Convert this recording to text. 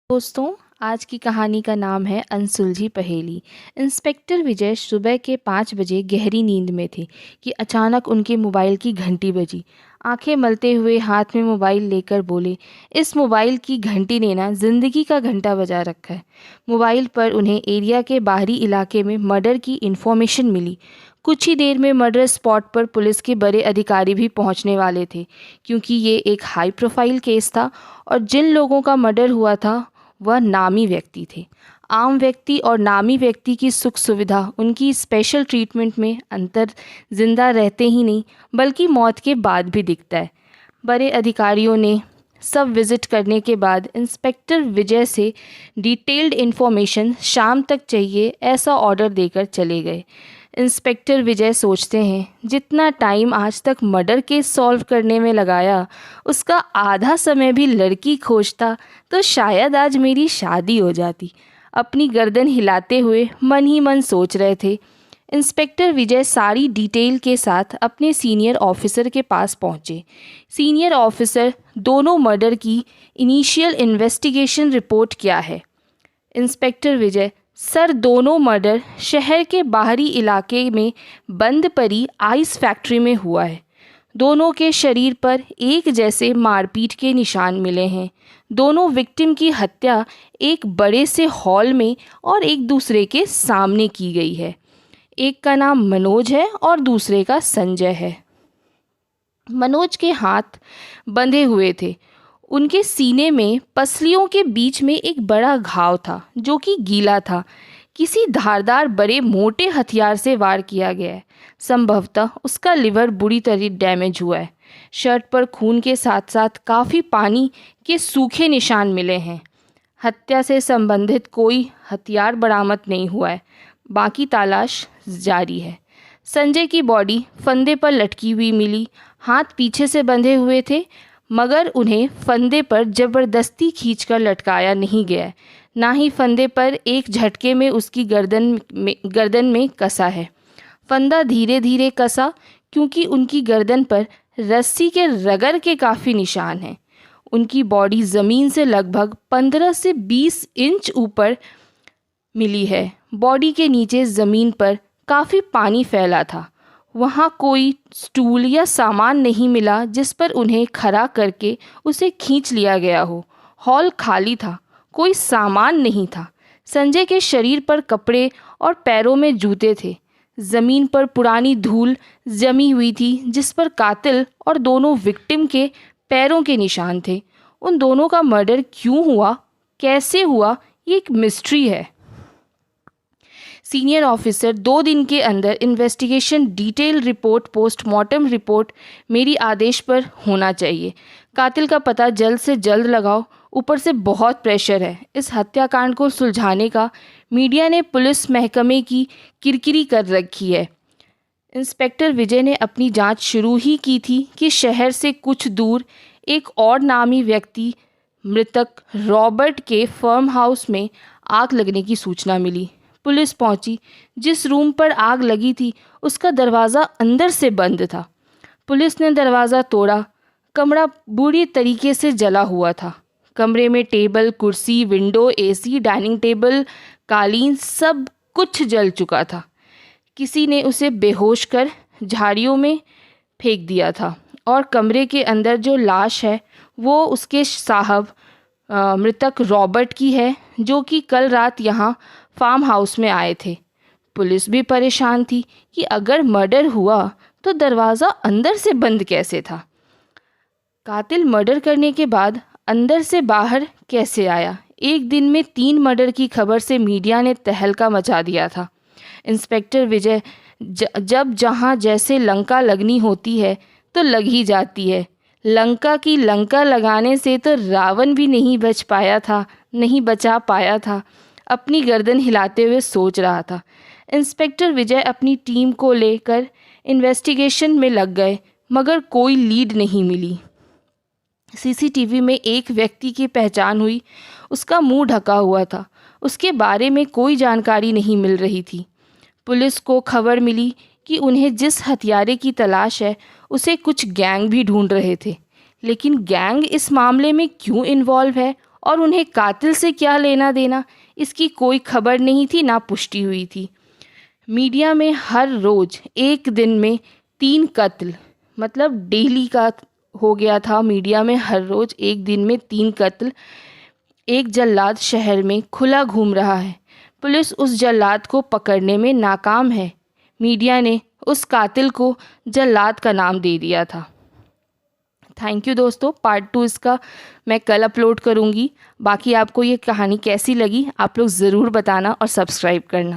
दोस्तों, आज की कहानी का नाम है अनसुलझी पहेली। इंस्पेक्टर विजय सुबह के 5 बजे गहरी नींद में थे कि अचानक उनके मोबाइल की घंटी बजी। आंखें मलते हुए हाथ में मोबाइल लेकर बोले, इस मोबाइल की घंटी ने ना जिंदगी का घंटा बजा रखा है। मोबाइल पर उन्हें एरिया के बाहरी इलाके में मर्डर की इन्फॉर्मेशन मिली। कुछ ही देर में मर्डर स्पॉट पर पुलिस के बड़े अधिकारी भी पहुंचने वाले थे, क्योंकि ये एक हाई प्रोफाइल केस था और जिन लोगों का मर्डर हुआ था वह नामी व्यक्ति थे। आम व्यक्ति और नामी व्यक्ति की सुख सुविधा, उनकी स्पेशल ट्रीटमेंट में अंतर जिंदा रहते ही नहीं बल्कि मौत के बाद भी दिखता है। बड़े अधिकारियों ने सब विजिट करने के बाद इंस्पेक्टर विजय से डिटेल्ड इन्फॉर्मेशन शाम तक चाहिए ऐसा ऑर्डर देकर चले गए। इंस्पेक्टर विजय सोचते हैं, जितना टाइम आज तक मर्डर केस सॉल्व करने में लगाया उसका आधा समय भी लड़की खोजता तो शायद आज मेरी शादी हो जाती। अपनी गर्दन हिलाते हुए मन ही मन सोच रहे थे। इंस्पेक्टर विजय सारी डिटेल के साथ अपने सीनियर ऑफिसर के पास पहुंचे। सीनियर ऑफिसर, दोनों मर्डर की इनिशियल इन्वेस्टिगेशन रिपोर्ट क्या है? इंस्पेक्टर विजय, सर, दोनों मर्डर शहर के बाहरी इलाके में बंद पड़ी आइस फैक्ट्री में हुआ है। दोनों के शरीर पर एक जैसे मारपीट के निशान मिले हैं। दोनों विक्टिम की हत्या एक बड़े से हॉल में और एक दूसरे के सामने की गई है। एक का नाम मनोज है और दूसरे का संजय है। मनोज के हाथ बंधे हुए थे। उनके सीने में पसलियों के बीच में एक बड़ा घाव था जो कि गीला था। किसी धारदार बड़े मोटे हथियार से वार किया गया है। संभवतः उसका लिवर बुरी तरह डैमेज हुआ है। शर्ट पर खून के साथ साथ काफ़ी पानी के सूखे निशान मिले हैं। हत्या से संबंधित कोई हथियार बरामद नहीं हुआ है। बाकी तलाश जारी है। संजय की बॉडी फंदे पर लटकी हुई मिली। हाथ पीछे से बंधे हुए थे, मगर उन्हें फंदे पर ज़बरदस्ती खींचकर लटकाया नहीं गया, ना ही फंदे पर एक झटके में उसकी गर्दन में कसा है। फंदा धीरे धीरे कसा क्योंकि उनकी गर्दन पर रस्सी के रगड़ के काफ़ी निशान हैं। उनकी बॉडी ज़मीन से लगभग 15 से 20 इंच ऊपर मिली है। बॉडी के नीचे ज़मीन पर काफ़ी पानी फैला था। वहाँ कोई स्टूल या सामान नहीं मिला जिस पर उन्हें खड़ा करके उसे खींच लिया गया हो। हॉल खाली था, कोई सामान नहीं था। संजय के शरीर पर कपड़े और पैरों में जूते थे। ज़मीन पर पुरानी धूल जमी हुई थी जिस पर कातिल और दोनों विक्टिम के पैरों के निशान थे। उन दोनों का मर्डर क्यों हुआ, कैसे हुआ, ये एक मिस्ट्री है। सीनियर ऑफिसर, 2 दिन के अंदर investigation detail report, postmortem report मेरी आदेश पर होना चाहिए। कातिल का पता जल्द से जल्द लगाओ। ऊपर से बहुत प्रेशर है। इस हत्याकांड को सुलझाने का मीडिया ने पुलिस महकमे की किरकिरी कर रखी है। इंस्पेक्टर विजय ने अपनी जांच शुरू ही की थी कि शहर से कुछ दूर एक और नामी व्यक्ति मृतक रॉबर्ट के फार्म हाउस में आग लगने की सूचना मिली। पुलिस पहुंची। जिस रूम पर आग लगी थी उसका दरवाज़ा अंदर से बंद था। पुलिस ने दरवाज़ा तोड़ा। कमरा बुरी तरीके से जला हुआ था। कमरे में टेबल, कुर्सी, विंडो, एसी, डाइनिंग टेबल, कालीन, सब कुछ जल चुका था। किसी ने उसे बेहोश कर झाड़ियों में फेंक दिया था और कमरे के अंदर जो लाश है वो उसके साहब मृतक रॉबर्ट की है, जो कि कल रात यहाँ फार्म हाउस में आए थे। पुलिस भी परेशान थी कि अगर मर्डर हुआ तो दरवाज़ा अंदर से बंद कैसे था। कातिल मर्डर करने के बाद अंदर से बाहर कैसे आया। एक दिन में 3 मर्डर की खबर से मीडिया ने तहलका मचा दिया था। इंस्पेक्टर विजय, जब जहाँ जैसे लंका लगनी होती है तो लग ही जाती है। लंका की लंका लगाने से तो रावण भी नहीं बचा पाया था। अपनी गर्दन हिलाते हुए सोच रहा था। इंस्पेक्टर विजय अपनी टीम को लेकर इन्वेस्टिगेशन में लग गए, मगर कोई लीड नहीं मिली। सीसीटीवी में एक व्यक्ति की पहचान हुई। उसका मुंह ढका हुआ था। उसके बारे में कोई जानकारी नहीं मिल रही थी। पुलिस को खबर मिली कि उन्हें जिस हथियारे की तलाश है उसे कुछ गैंग भी ढूंढ रहे थे, लेकिन गैंग इस मामले में क्यों इन्वॉल्व है और उन्हें कातिल से क्या लेना देना, इसकी कोई खबर नहीं थी, ना पुष्टि हुई थी। मीडिया में हर रोज़ एक दिन में 3 कत्ल, मतलब डेली का हो गया था। मीडिया में हर रोज़ एक दिन में 3 कत्ल। एक जल्लाद शहर में खुला घूम रहा है, पुलिस उस जल्लाद को पकड़ने में नाकाम है। मीडिया ने उस कातिल को जल्लाद का नाम दे दिया था। थैंक यू दोस्तों। पार्ट 2 इसका मैं कल अपलोड करूँगी। बाकी आपको ये कहानी कैसी लगी आप लोग ज़रूर बताना और सब्सक्राइब करना।